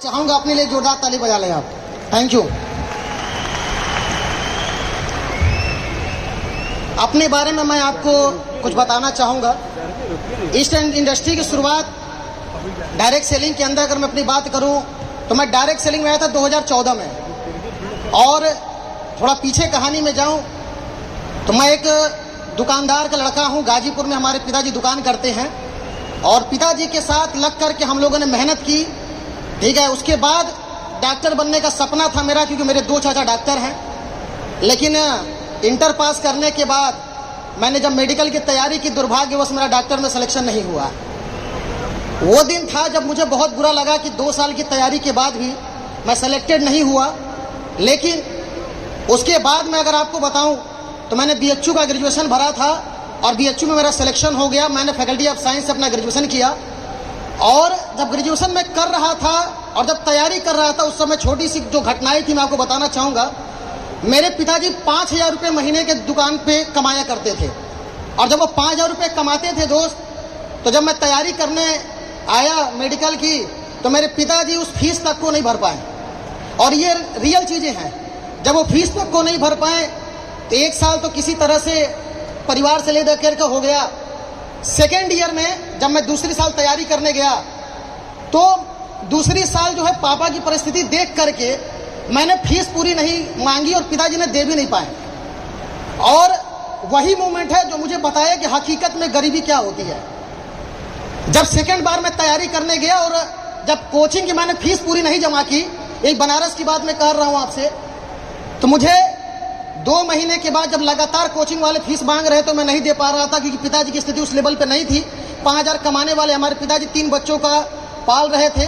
चाहूंगा अपने लिए जोरदार ताली बजा लें आप। Thank you. अपने बारे में मैं आपको कुछ बताना चाहूंगा। ईस्ट इंडस्ट्री की शुरुआत डायरेक्ट सेलिंग के अंदर अगर मैं अपनी बात करूं तो मैं डायरेक्ट सेलिंग में आया था 2014 में। और थोड़ा पीछे कहानी में जाऊं तो मैं एक दुकानदार का लड़का हूं। गाजीपुर में हमारे पिताजी दुकान करते हैं और पिताजी के साथ लग करके हम लोगों ने मेहनत की, ठीक है। उसके बाद डॉक्टर बनने का सपना था मेरा, क्योंकि मेरे दो चाचा डॉक्टर हैं। लेकिन इंटर पास करने के बाद मैंने जब मेडिकल की तैयारी की, दुर्भाग्यवश मेरा डॉक्टर में सिलेक्शन नहीं हुआ। वो दिन था जब मुझे बहुत बुरा लगा कि 2 साल की तैयारी के बाद भी मैं सेलेक्टेड नहीं हुआ। लेकिन उसके बाद मैं अगर आपको बताऊं तो मैंने बीएचयू का ग्रेजुएशन भरा था और बीएचयू में मेरा सिलेक्शन हो गया। मैंने फैकल्टी ऑफ साइंस से अपना ग्रेजुएशन किया और जब ग्रेजुएशन में कर रहा था और जब तैयारी कर रहा था, उस समय छोटी सी जो घटनाएं थी मैं आपको बताना चाहूँगा। मेरे पिताजी 5,000 रुपये महीने के दुकान पे कमाया करते थे और जब वो 5,000 रुपये कमाते थे दोस्त, तो जब मैं तैयारी करने आया मेडिकल की तो मेरे पिताजी उस फीस तक को नहीं भर पाए। और ये रियल चीज़ें हैं। जब वो फीस तक को नहीं भर पाए तो 1 साल तो किसी तरह से परिवार से ले देकर के हो गया। सेकेंड ईयर में जब मैं दूसरी साल तैयारी करने गया तो दूसरी साल जो है पापा की परिस्थिति देख करके मैंने फीस पूरी नहीं मांगी और पिताजी ने दे भी नहीं पाए। और वही मोमेंट है जो मुझे बताया कि हकीकत में गरीबी क्या होती है। जब सेकेंड बार मैं तैयारी करने गया और जब कोचिंग की मैंने फीस पूरी नहीं जमा की, एक बनारस की बात मैं कर रहा हूं आपसे, तो मुझे 2 महीने के बाद जब लगातार कोचिंग वाले फीस मांग रहे तो मैं नहीं दे पा रहा था, क्योंकि पिताजी की स्थिति उस लेवल पे नहीं थी। 5,000 कमाने वाले हमारे पिताजी 3 बच्चों का पाल रहे थे।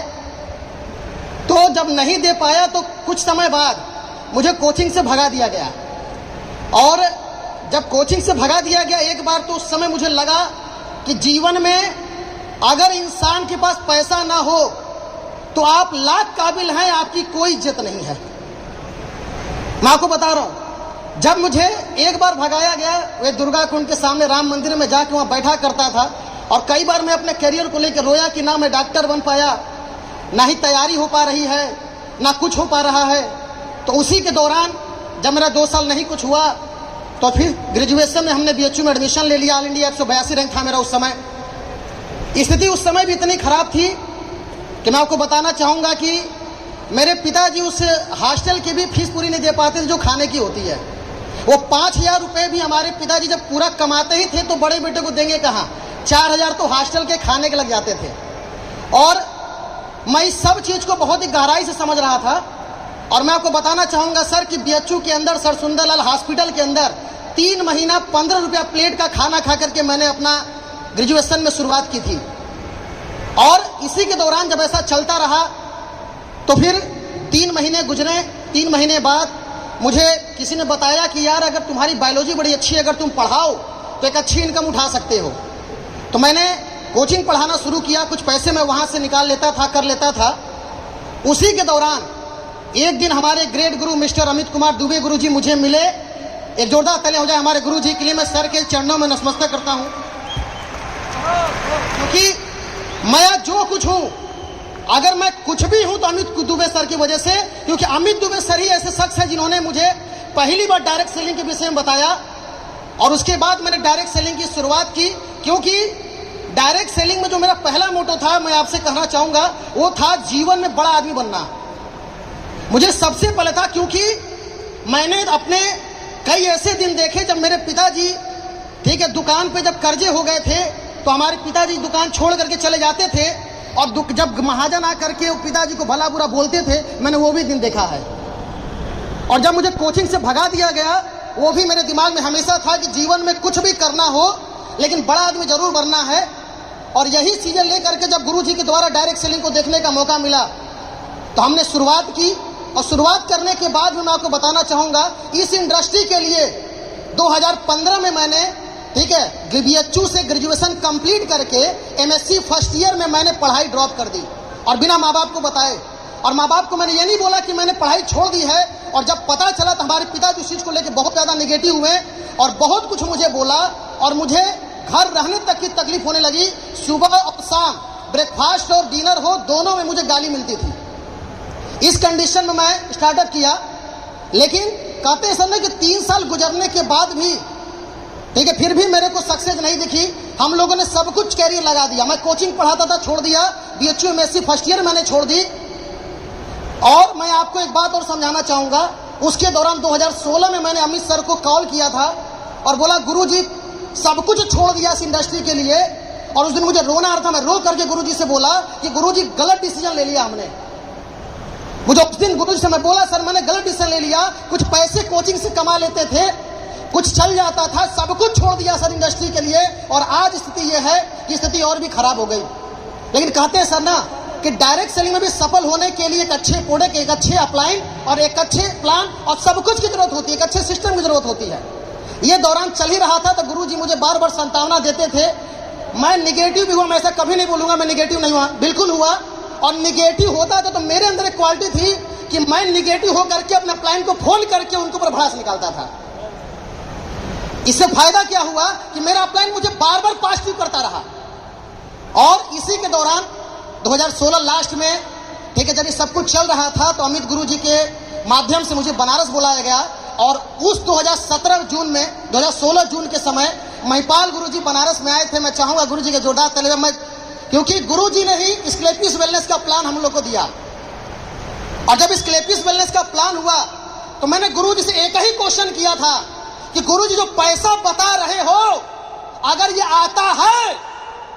तो जब नहीं दे पाया तो कुछ समय बाद मुझे कोचिंग से भगा दिया गया। और जब कोचिंग से भगा दिया गया एक बार, तो उस समय मुझे लगा कि जीवन में अगर इंसान के पास पैसा ना हो तो आप लाख काबिल हैं, आपकी कोई इज्जत नहीं है। मैं आपको बता रहा हूं, जब मुझे एक बार भगाया गया, वे दुर्गा कुंड के सामने राम मंदिर में जाके वहां बैठा करता था और कई बार मैं अपने करियर को लेकर रोया कि ना मैं डॉक्टर बन पाया, ना ही तैयारी हो पा रही है, ना कुछ हो पा रहा है। तो उसी के दौरान जब मेरा 2 साल नहीं कुछ हुआ तो फिर ग्रेजुएशन में हमने बीएचयू में एडमिशन ले लिया। ऑल इंडिया 182 रैंक था मेरा उस समय। स्थिति उस समय भी इतनी खराब थी कि मैं आपको बताना चाहूँगा कि मेरे पिताजी उस हॉस्टल की भी फीस पूरी नहीं दे पाते थे जो खाने की होती है। वो 5,000 रुपये भी हमारे पिताजी जब पूरा कमाते ही थे तो बड़े बेटे को देंगे कहाँ, 4,000 तो हॉस्टल के खाने के लग जाते थे। और मैं इस सब चीज़ को बहुत ही गहराई से समझ रहा था। और मैं आपको बताना चाहूँगा सर कि बीएचयू के अंदर सर सुंदरलाल हॉस्पिटल के अंदर 3 महीना 15 रुपया प्लेट का खाना खा करके मैंने अपना ग्रेजुएशन में शुरुआत की थी। और इसी के दौरान जब ऐसा चलता रहा तो फिर 3 महीने गुजरे। 3 महीने बाद मुझे किसी ने बताया कि यार अगर तुम्हारी बायोलॉजी बड़ी अच्छी है, अगर तुम पढ़ाओ तो एक अच्छी इनकम उठा सकते हो। तो मैंने कोचिंग पढ़ाना शुरू किया, कुछ पैसे मैं वहाँ से निकाल लेता था, कर लेता था। उसी के दौरान एक दिन हमारे ग्रेट गुरु मिस्टर अमित कुमार दुबे गुरु जी मुझे मिले। एक जोरदार ताली हो जाए हमारे गुरु जी के लिए। मैं सर के चरणों में नतमस्तक करता हूँ, क्योंकि मैं जो कुछ हूँ, अगर मैं कुछ भी हूं तो अमित दुबे सर की वजह से। क्योंकि अमित दुबे सर ही ऐसे शख्स है जिन्होंने मुझे पहली बार डायरेक्ट सेलिंग के विषय में बताया और उसके बाद मैंने डायरेक्ट सेलिंग की शुरुआत की। क्योंकि डायरेक्ट सेलिंग में जो मेरा पहला मोटो था, मैं आपसे कहना चाहूंगा, वो था जीवन में बड़ा आदमी बनना। मुझे सबसे पहले था, क्योंकि मैंने अपने कई ऐसे दिन देखे जब मेरे पिताजी, ठीक है, दुकान पे जब कर्जे हो गए थे तो हमारे पिताजी दुकान छोड़ करके चले जाते थे और जब महाजन आकर के पिताजी को भला बुरा बोलते थे, मैंने वो भी दिन देखा है। और जब मुझे कोचिंग से भगा दिया गया, वो भी मेरे दिमाग में हमेशा था कि जीवन में कुछ भी करना हो लेकिन बड़ा आदमी जरूर बनना है। और यही चीजें लेकर के जब गुरुजी के द्वारा डायरेक्ट सेलिंग को देखने का मौका मिला तो हमने शुरुआत की। और शुरुआत करने के बाद मैं आपको बताना चाहूंगा, इस इंडस्ट्री के लिए 2015 में मैंने, ठीक है, बीएचयू से ग्रेजुएशन कंप्लीट करके एमएससी फर्स्ट ईयर में मैंने पढ़ाई ड्रॉप कर दी और बिना माँ बाप को बताए। और माँ बाप को मैंने ये नहीं बोला कि मैंने पढ़ाई छोड़ दी है। और जब पता चला तो हमारे पिताजी उस चीज को लेकर बहुत ज्यादा निगेटिव हुए और बहुत कुछ मुझे बोला और मुझे घर रहने तक की तकलीफ होने लगी। सुबह और शाम ब्रेकफास्ट और डिनर हो, दोनों में मुझे गाली मिलती थी। इस कंडीशन में मैं स्टार्टअप किया, लेकिन कहते हैं सर ने कि 3 साल गुजरने के बाद भी, ठीक है, फिर भी मेरे को सक्सेस नहीं दिखी। हम लोगों ने सब कुछ कैरियर लगा दिया। मैं कोचिंग पढ़ाता था, छोड़ दिया। बीएचयू एमएससी फर्स्ट ईयर मैंने छोड़ दी। और मैं आपको एक बात और समझाना चाहूंगा, उसके दौरान 2016 में मैंने अमित सर को कॉल किया था और बोला गुरुजी सब कुछ छोड़ दिया इस इंडस्ट्री के लिए। और उस दिन मुझे रोना आ रहा था। मैं रो करके गुरुजी से बोला कि गुरुजी गलत डिसीजन ले लिया हमने। मुझे उस दिन गुरुजी से मैं बोला सर मैंने गलत डिसीजन ले लिया, कुछ पैसे कोचिंग से कमा लेते थे, कुछ चल जाता था, सब कुछ छोड़ दिया सर इंडस्ट्री के लिए। और आज स्थिति यह है कि स्थिति और भी खराब हो गई। लेकिन कहते हैं सर ना कि डायरेक्ट सेलिंग में भी सफल होने के लिए एक अच्छे प्रोडक्ट, एक अच्छे अपलाइन और एक अच्छे प्लान और सब कुछ की जरूरत होती है, एक अच्छे सिस्टम की जरूरत होती है। ये दौरान चल ही रहा था तो गुरुजी मुझे बार बार संतावना देते थे। मैं निगेटिव भी हुआ, मैं ऐसा कभी नहीं बोलूंगा मैं निगेटिव नहीं हुआ, बिल्कुल हुआ। और निगेटिव होता था तो मेरे अंदर एक क्वालिटी थी कि मैं निगेटिव होकर के अपने अपलाइन को फोन करके उनके ऊपर भड़ास निकालता था। इससे फायदा क्या हुआ कि मेरा अपलाइन मुझे बार बार पॉजिटिव करता रहा। और इसी के दौरान 2016 लास्ट में, ठीक है, जब ये सब कुछ चल रहा था तो अमित गुरुजी के माध्यम से मुझे बनारस बुलाया गया। और उस 2017 जून में 2016 जून के समय महिपाल गुरुजी बनारस में आए थे। मैं चाहूंगा गुरुजी के जोरदार तालियां। मैं क्योंकि गुरुजी ने ही स्क्लेपिस वेलनेस का प्लान हम लोग को दिया। और जब स्क्लेपिस वेलनेस का प्लान हुआ तो मैंने गुरुजी से एक ही क्वेश्चन किया था कि गुरुजी जो पैसा बता रहे हो अगर ये आता है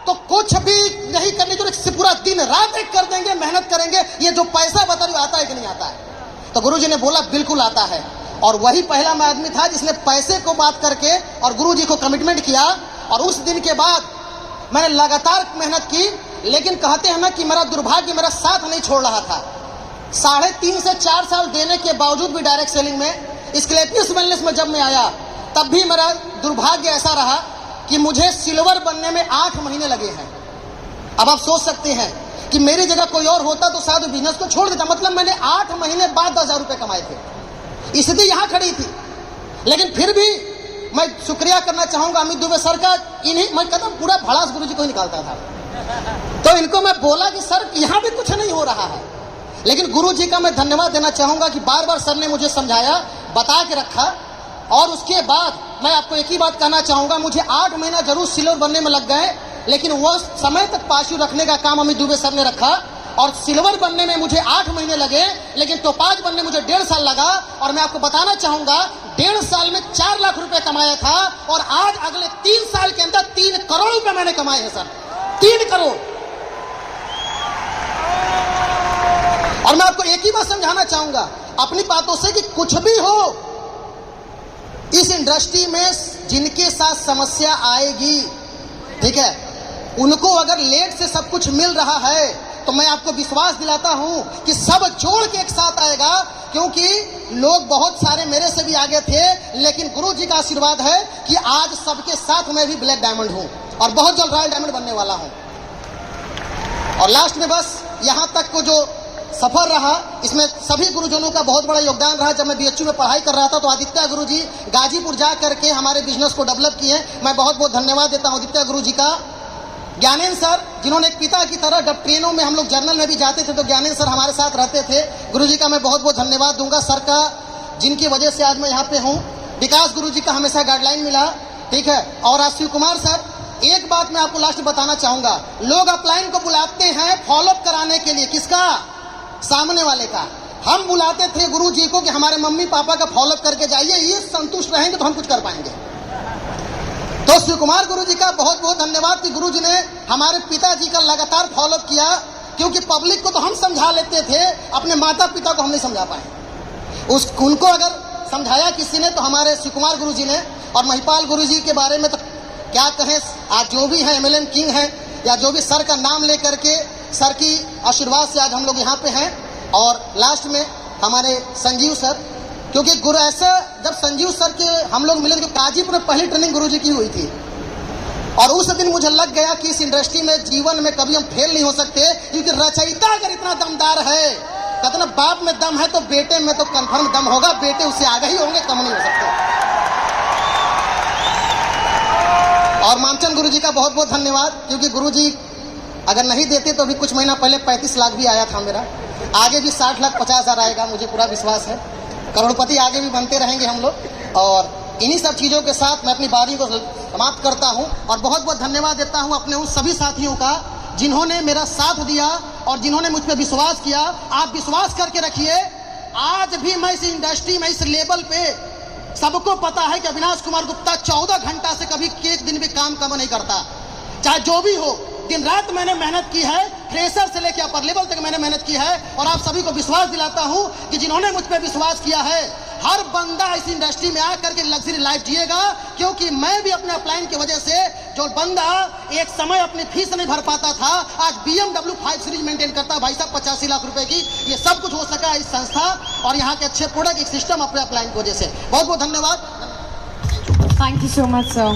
तो कुछ भी नहीं करने जो पूरा दिन रात एक कर देंगे, मेहनत करेंगे। ये जो पैसा बता रहे हो आता है कि नहीं आता है? तो गुरुजी ने बोला बिल्कुल आता है। और वही पहला मैं आदमी था जिसने पैसे को बात करके और गुरुजी को कमिटमेंट किया। और उस दिन के बाद मैंने लगातार मेहनत की। लेकिन कहते हैं ना कि मेरा दुर्भाग्य मेरा साथ नहीं छोड़ रहा था। 3.5 से 4 साल देने के बावजूद भी डायरेक्ट सेलिंग में, स्क्लेपिस वेलनेस में जब मैं आया तब भी मेरा दुर्भाग्य ऐसा रहा कि मुझे सिल्वर बनने में 8 महीने लगे हैं। अब आप सोच सकते हैं कि मेरी जगह कोई और होता तो शायद बिजनेस को छोड़ देता। मतलब मैंने 8 महीने बाद 10,000 रुपए कमाए थे। स्थिति यहां खड़ी थी। लेकिन फिर भी मैं शुक्रिया करना चाहूंगा अमित दुबे सर का। इन्हीं मैं कदम पूरा भड़ास गुरुजी को ही निकालता था। तो इनको मैं बोला कि सर यहां भी कुछ नहीं हो रहा है। लेकिन गुरुजी का मैं धन्यवाद देना चाहूंगा कि बार बार सर ने मुझे समझाया, बता के रखा। और उसके बाद मैं आपको एक ही बात कहना चाहूंगा, मुझे 8 महीना जरूर सिल्वर बनने में लग गए, लेकिन वह समय तक पाशु रखने का काम अमित दुबे सर ने रखा। और सिल्वर बनने में मुझे 8 महीने लगे, लेकिन टोपाज बनने मुझे 1.5 साल लगा। और मैं आपको बताना चाहूंगा 1.5 साल में 4 लाख रुपए कमाया था। और आज अगले 3 साल के अंदर 3 करोड़ रुपए मैंने कमाए हैं सर, 3 करोड़। और मैं आपको एक ही बात समझाना चाहूंगा अपनी बातों से कि कुछ भी हो इस इंडस्ट्री में जिनके साथ समस्या आएगी, ठीक है, उनको अगर लेट से सब कुछ मिल रहा है तो मैं आपको विश्वास दिलाता हूं कि सब जोड़ के एक साथ आएगा। क्योंकि लोग बहुत सारे मेरे से भी आगे थे, लेकिन गुरुजी का आशीर्वाद है कि आज सबके साथ मैं भी ब्लैक डायमंड हूं और बहुत जल्द रॉयल डायमंड बनने वाला हूं। और लास्ट में बस यहां तक को जो सफर रहा, इसमें सभी गुरुजनों का बहुत बड़ा योगदान रहा। जब मैं बीएचयू में पढ़ाई कर रहा था तो आदित्य गुरुजी गाजीपुर जा करके हमारे बिजनेस को डेवलप किए। मैं बहुत बहुत धन्यवाद देता हूं आदित्य गुरुजी का। ज्ञानेंद्र सर जिन्होंने एक पिता की तरह, जब ट्रेनों में हम लोग जर्नल में भी जाते थे तो ज्ञानेंद्र सर हमारे साथ रहते थे। गुरुजी का मैं बहुत बहुत धन्यवाद दूंगा सर का, जिनकी वजह से आज मैं यहाँ पे हूँ। विकास गुरुजी का हमेशा गाइडलाइन मिला, ठीक है। और आज शिव कुमार सर, एक बात मैं आपको लास्ट बताना चाहूंगा, लोग अपलाइन को बुलाते हैं फॉलोअप कराने के लिए, किसका? सामने वाले का। हम बुलाते थे गुरुजी को कि हमारे मम्मी पापा का फॉलोअप करके जाइए, ये संतुष्ट रहेंगे तो हम कुछ कर पाएंगे। तो शिव कुमार गुरुजी का बहुत बहुत धन्यवाद कि गुरुजी ने हमारे पिताजी का लगातार फॉलोअप किया। क्योंकि पब्लिक को तो हम समझा लेते थे, अपने माता पिता को हम नहीं समझा पाए। उनको अगर समझाया किसी ने तो हमारे शिव कुमार गुरुजी ने। और महिपाल गुरुजी के बारे में तो क्या कहें, आज जो भी है MLM किंग है, या जो भी सर का नाम लेकर के सर की आशीर्वाद से आज हम लोग यहाँ पे हैं। और लास्ट में हमारे संजीव सर, क्योंकि गुरु ऐसा, जब संजीव सर के हम लोग मिले थे, गाजीपुर में पहली ट्रेनिंग गुरुजी की हुई थी। और उस दिन मुझे लग गया कि इस इंडस्ट्री में जीवन में कभी हम फेल नहीं हो सकते। क्योंकि रचयिता अगर इतना दमदार है, कहते ना बाप में दम है तो बेटे में तो कंफर्म दम होगा, बेटे उससे आगे ही होंगे, कम नहीं हो सकते। और मानचंद गुरुजी का बहुत बहुत धन्यवाद, क्योंकि गुरुजी अगर नहीं देते तो भी कुछ महीना पहले 35 लाख भी आया था मेरा, आगे भी 60 लाख 50 हज़ार आएगा, मुझे पूरा विश्वास है। करोड़पति आगे भी बनते रहेंगे हम लोग। और इन्हीं सब चीज़ों के साथ मैं अपनी बारी को समाप्त करता हूं और बहुत बहुत धन्यवाद देता हूं अपने उन सभी साथियों का जिन्होंने मेरा साथ दिया और जिन्होंने मुझ पर विश्वास किया। आप विश्वास करके रखिए, आज भी मैं इस इंडस्ट्री में, इस लेवल पे सबको पता है कि अविनाश कुमार गुप्ता 14 घंटा से कभी एक दिन भी काम कम नहीं करता, चाहे जो भी हो। दिन रात मैंने मेहनत की है, फ्रेशर से लेकर अपर लेवल तक मैंने मेहनत की है। और आप सभी को विश्वास दिलाता हूं कि जिन्होंने मुझ पर विश्वास किया है, हर बंदा इस इंडस्ट्री में आकर के लग्जरी लाइफ जिएगा। क्योंकि मैं भी अपने अपलाइन की वजह से, जो बंदा एक समय अपनी फीस नहीं भर पाता था, आज BMW 5 सीरीज मेंटेन करता भाई साहब 85 लाख रुपए की। ये सब कुछ हो सका इस संस्था और यहाँ के अच्छे प्रोडक्ट, एक सिस्टम अपने अपलाइन की वजह से। बहुत बहुत धन्यवाद। Thank you so much, sir.